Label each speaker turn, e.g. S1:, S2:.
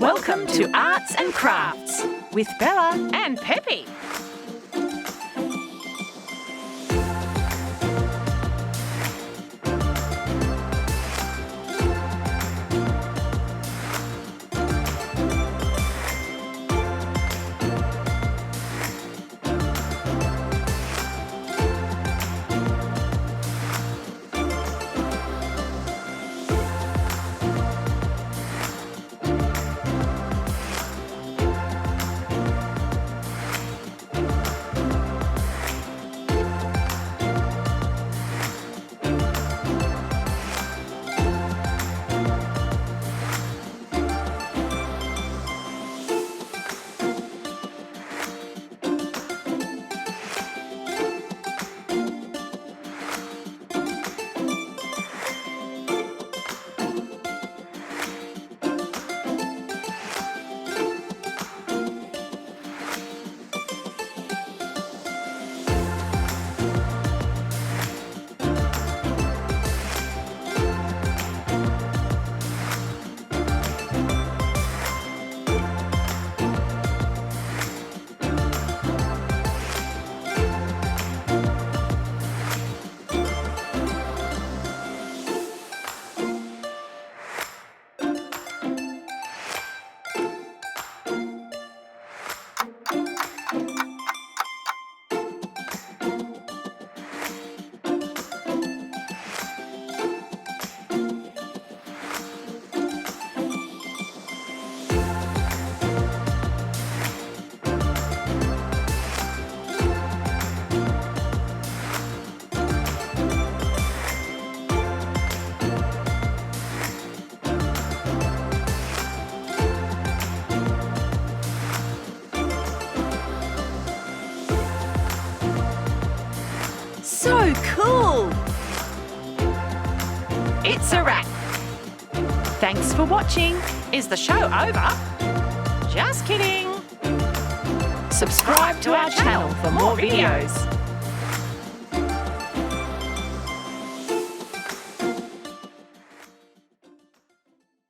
S1: Welcome to Arts and Crafts with Bella and Peppy. So cool! It's a wrap. Thanks for watching. Is the show over? Just kidding. Subscribe to our channel for more videos.